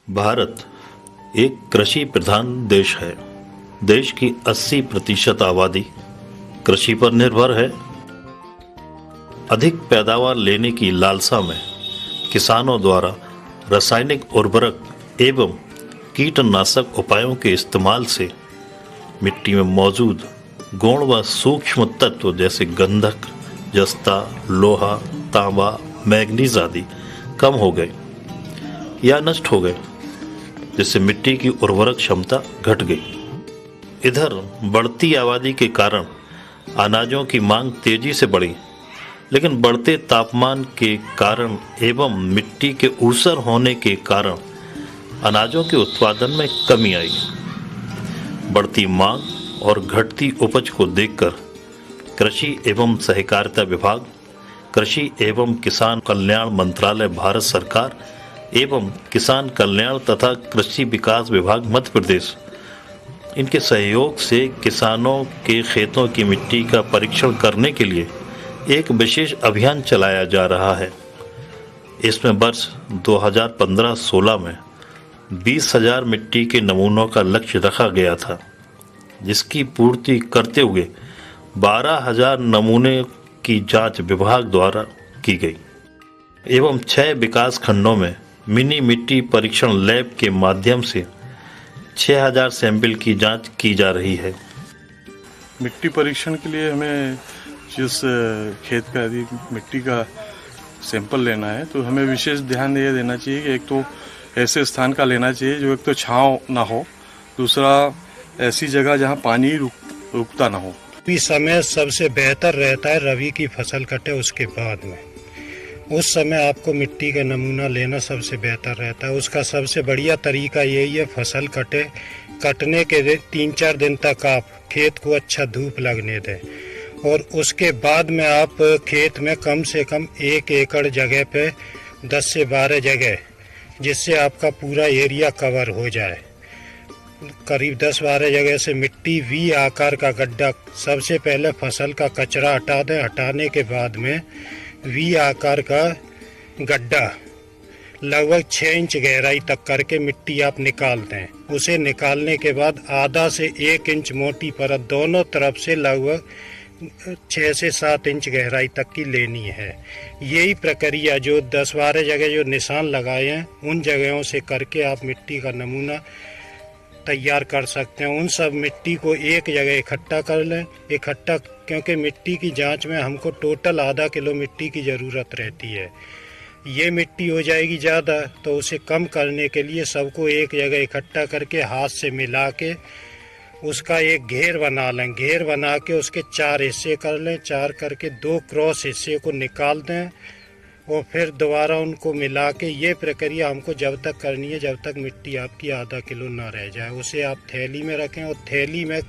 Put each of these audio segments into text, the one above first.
भारत एक कृषि प्रधान देश है। देश की 80% आबादी कृषि पर निर्भर है। अधिक पैदावार लेने की लालसा में किसानों द्वारा रासायनिक उर्वरक एवं कीटनाशक उपायों के इस्तेमाल से मिट्टी में मौजूद गौण व सूक्ष्म तत्व जैसे गंधक, जस्ता, लोहा, तांबा, मैग्नीज आदि कम हो गए या नष्ट हो गए, जिससे मिट्टी की उर्वरक क्षमता घट गई। इधर बढ़ती आबादी के कारण अनाजों की मांग तेजी से बढ़ी, लेकिन बढ़ते तापमान के कारण एवं मिट्टी के ऊसर होने के कारण अनाजों के उत्पादन में कमी आई। बढ़ती मांग और घटती उपज को देखकर कृषि एवं सहकारिता विभाग, कृषि एवं किसान कल्याण मंत्रालय भारत सरकार एवं किसान कल्याण तथा कृषि विकास विभाग मध्य प्रदेश, इनके सहयोग से किसानों के खेतों की मिट्टी का परीक्षण करने के लिए एक विशेष अभियान चलाया जा रहा है। इसमें वर्ष 2015-16 में 20,000 मिट्टी के नमूनों का लक्ष्य रखा गया था, जिसकी पूर्ति करते हुए 12,000 नमूने की जांच विभाग द्वारा की गई एवं 6 विकास खंडों में मिनी मिट्टी परीक्षण लैब के माध्यम से 6,000 सैंपल की जांच की जा रही है। मिट्टी परीक्षण के लिए हमें जिस खेत का यदि मिट्टी का सैंपल लेना है तो हमें विशेष ध्यान ये देना चाहिए कि एक तो ऐसे स्थान का लेना चाहिए जो एक तो छांव ना हो, दूसरा ऐसी जगह जहां पानी रुकता ना हो। इस समय सबसे बेहतर रहता है रबी की फसल कटे उसके बाद में, उस समय आपको मिट्टी का नमूना लेना सबसे बेहतर रहता है। उसका सबसे बढ़िया तरीका यही है, फसल कटने के 3-4 दिन तक आप खेत को अच्छा धूप लगने दें और उसके बाद में आप खेत में कम से कम 1 एकड़ जगह पे 10 से 12 जगह, जिससे आपका पूरा एरिया कवर हो जाए। करीब 10-12 जगह से मिट्टी वी आकार का गड्ढा, सबसे पहले फसल का कचरा हटा दें। हटाने के बाद में वी आकार का गड्ढा लगभग 6 इंच गहराई तक करके मिट्टी आप निकाल दें। उसे निकालने के बाद आधा से 1 इंच मोटी परत दोनों तरफ से लगभग 6 से 7 इंच गहराई तक की लेनी है। यही प्रक्रिया जो 10-12 जगह जो निशान लगाए हैं उन जगहों से करके आप मिट्टी का नमूना तैयार कर सकते हैं। उन सब मिट्टी को एक जगह इकट्ठा कर लें। क्योंकि मिट्टी की जांच में हमको टोटल आधा किलो मिट्टी की ज़रूरत रहती है। ये मिट्टी हो जाएगी ज़्यादा तो उसे कम करने के लिए सबको एक जगह इकट्ठा करके हाथ से मिला के उसका एक घेर बना लें। घेर बना के उसके 4 हिस्से कर लें। 4 करके 2 क्रॉस हिस्से को निकाल दें और फिर दोबारा उनको मिला के ये प्रक्रिया हमको जब तक करनी है जब तक मिट्टी आपकी आधा किलो ना रह जाए। उसे आप थैली में रखें और थैली में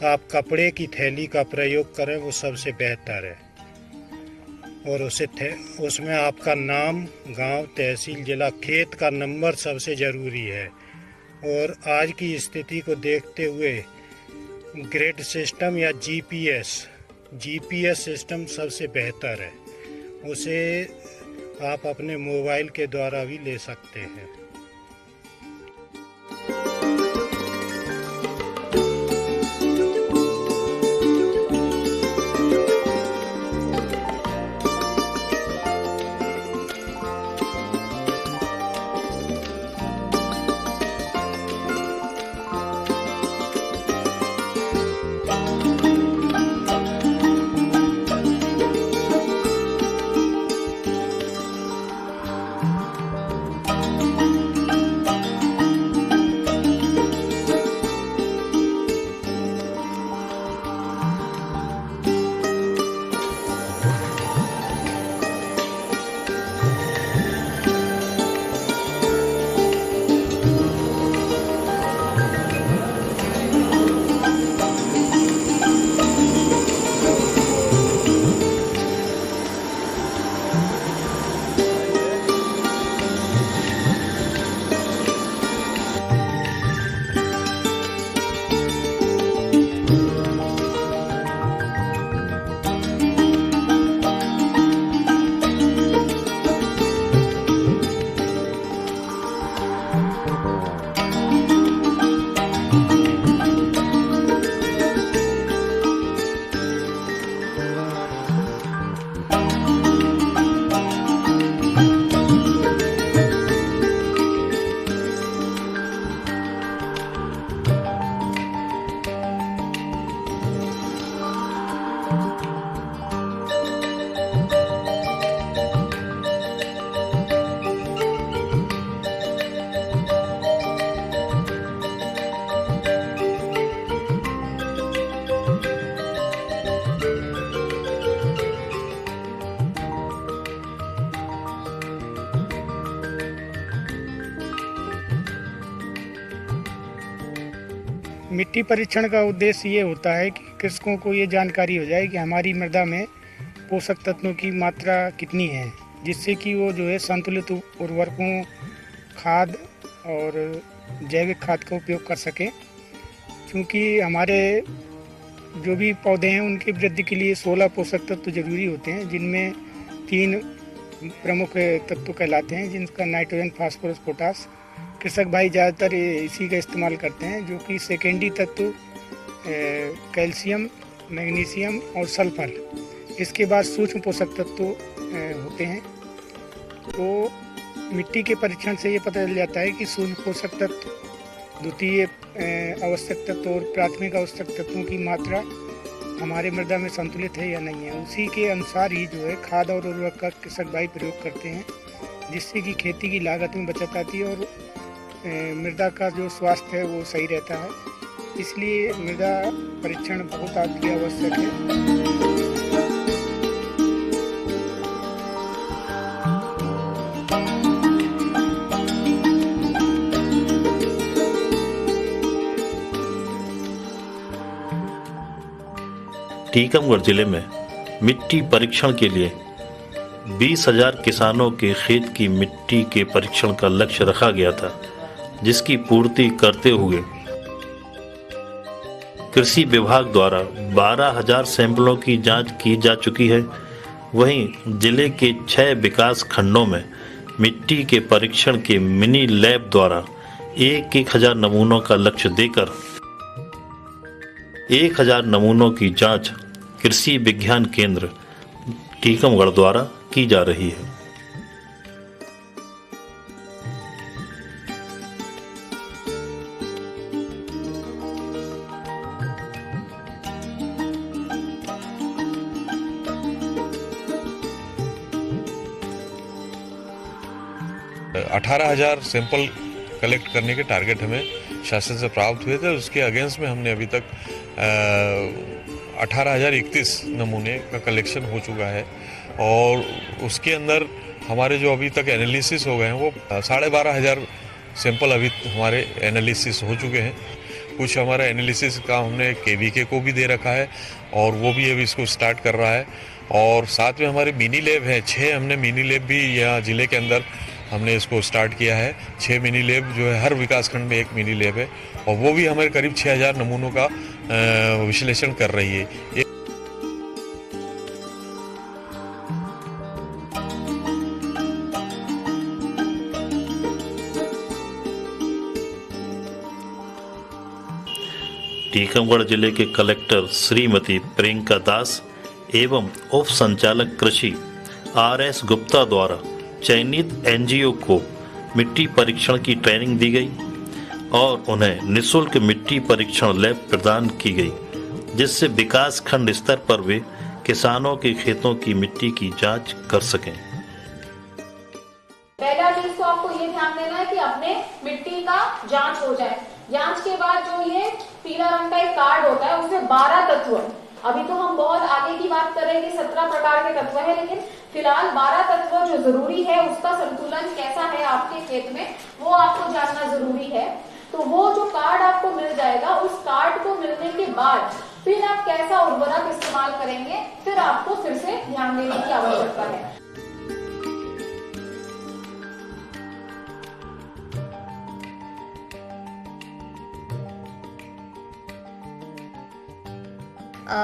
आप कपड़े की थैली का प्रयोग करें, वो सबसे बेहतर है। और उसमें आपका नाम, गांव, तहसील, जिला, खेत का नंबर सबसे ज़रूरी है। और आज की स्थिति को देखते हुए ग्रिड सिस्टम या जीपीएस सिस्टम सबसे बेहतर है। उसे आप अपने मोबाइल के द्वारा भी ले सकते हैं। मिट्टी परीक्षण का उद्देश्य ये होता है कि कृषकों को ये जानकारी हो जाए कि हमारी मृदा में पोषक तत्वों की मात्रा कितनी है, जिससे कि वो जो है संतुलित उर्वरकों, खाद और जैविक खाद का उपयोग कर सकें। क्योंकि हमारे जो भी पौधे हैं उनकी वृद्धि के लिए 16 पोषक तत्व जरूरी होते हैं, जिनमें 3 प्रमुख तत्व कहलाते हैं, जिनका नाइट्रोजन, फास्फोरस, पोटास। कृषक भाई ज़्यादातर इसी का इस्तेमाल करते हैं, जो कि सेकेंडरी तत्व कैल्शियम, मैग्नीशियम और सल्फर। इसके बाद सूक्ष्म पोषक तत्व होते हैं। तो मिट्टी के परीक्षण से ये पता चल जाता है कि सूक्ष्म पोषक तत्व, द्वितीय आवश्यक तत्व और प्राथमिक आवश्यक तत्वों की मात्रा हमारे मृदा में संतुलित है या नहीं है। उसी के अनुसार ही जो है खाद और उर्वरक का कृषक भाई प्रयोग करते हैं, जिससे कि खेती की लागत में बचत आती है और मृदा का जो स्वास्थ्य है वो सही रहता है। इसलिए मृदा परीक्षण बहुत अति आवश्यक है। टीकमगढ़ जिले में मिट्टी परीक्षण के लिए 20,000 किसानों के खेत की मिट्टी के परीक्षण का लक्ष्य रखा गया था, जिसकी पूर्ति करते हुए कृषि विभाग द्वारा 12,000 सैंपलों की जांच की जा चुकी है। वहीं जिले के 6 विकास खंडों में मिट्टी के परीक्षण के मिनी लैब द्वारा 1,000 नमूनों का लक्ष्य देकर 1,000 नमूनों की जांच कृषि विज्ञान केंद्र टीकमगढ़ द्वारा की जा रही है। अठारह 18,000 सैंपल कलेक्ट करने के टारगेट हमें शासन से प्राप्त हुए थे। उसके अगेंस्ट में हमने अभी तक 18,031 नमूने का कलेक्शन हो चुका है और उसके अंदर हमारे जो अभी तक एनालिसिस हो गए हैं वो 12,500 सैंपल अभी हमारे एनालिसिस हो चुके हैं। कुछ हमारा एनालिसिस का हमने केवीके को भी दे रखा है और वो भी अभी इसको स्टार्ट कर रहा है। और साथ में हमारे मिनी लैब हैं, 6 हमने मिनी लैब भी यहाँ ज़िले के अंदर हमने इसको स्टार्ट किया है। 6 मिनी लैब जो है, हर विकासखंड में एक मिनी लैब है और वो भी हमारे करीब 6,000 नमूनों का विश्लेषण कर रही है। टीकमगढ़ जिले के कलेक्टर श्रीमती प्रियंका दास एवं उप संचालक कृषि RS गुप्ता द्वारा चयनित एनजीओ को मिट्टी परीक्षण की ट्रेनिंग दी गई और उन्हें निःशुल्क मिट्टी परीक्षण लैब प्रदान की गई, जिससे विकास खंड स्तर पर वे किसानों के खेतों की मिट्टी की जांच कर सकें। पहला चीज तो आपको ये ध्यान देना है कि अपने मिट्टी का जांच हो जाए। जांच के बाद जो ये पीला रंग का एक कार्ड होता है उसमें 12 तत्व है। अभी तो हम बहुत आगे की बात करेंगे, 17 प्रकार के तत्व है, लेकिन फिलहाल 12 तत्व जो जरूरी है उसका संतुलन कैसा है आपके खेत में वो आपको जानना जरूरी है। तो वो जो कार्ड आपको मिल जाएगा, उस कार्ड को मिलने के बाद फिर आप कैसा उर्वरक इस्तेमाल करेंगे, फिर आपको फिर से ध्यान देने की आवश्यकता है।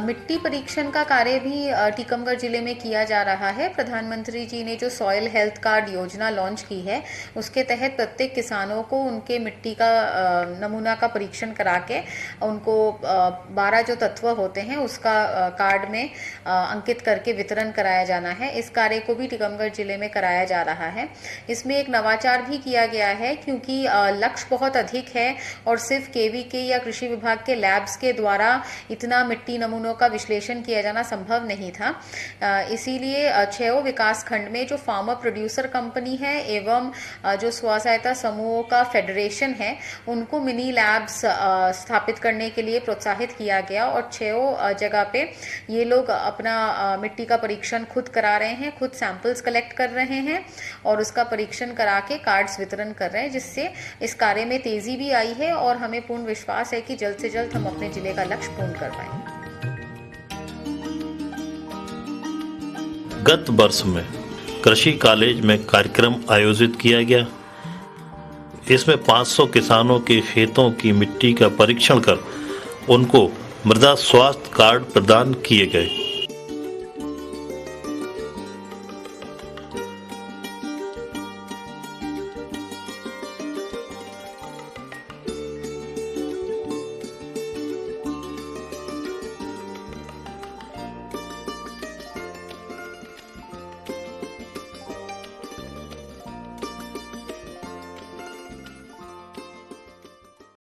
मिट्टी परीक्षण का कार्य भी टीकमगढ़ जिले में किया जा रहा है। प्रधानमंत्री जी ने जो सॉइल हेल्थ कार्ड योजना लॉन्च की है, उसके तहत प्रत्येक किसानों को उनके मिट्टी का नमूना का परीक्षण करा के उनको 12 जो तत्व होते हैं उसका कार्ड में अंकित करके वितरण कराया जाना है। इस कार्य को भी टीकमगढ़ जिले में कराया जा रहा है। इसमें एक नवाचार भी किया गया है, क्योंकि लक्ष्य बहुत अधिक है और सिर्फ केवीके या कृषि विभाग के लैब्स के द्वारा इतना मिट्टी नमूनों का विश्लेषण किया जाना संभव नहीं था। इसीलिए 6 विकास खंड में जो फार्मर प्रोड्यूसर कंपनी है एवं जो स्व सहायता समूहों का फेडरेशन है, उनको मिनी लैब्स स्थापित करने के लिए प्रोत्साहित किया गया और 6 जगह पे ये लोग अपना मिट्टी का परीक्षण खुद करा रहे हैं, खुद सैंपल्स कलेक्ट कर रहे हैं और उसका परीक्षण करा के कार्ड्स वितरण कर रहे हैं, जिससे इस कार्य में तेजी भी आई है और हमें पूर्ण विश्वास है कि जल्द से जल्द हम अपने जिले का लक्ष्य पूर्ण कर पाएंगे। गत वर्ष में कृषि कॉलेज में कार्यक्रम आयोजित किया गया। इसमें 500 किसानों के खेतों की मिट्टी का परीक्षण कर उनको मृदा स्वास्थ्य कार्ड प्रदान किए गए।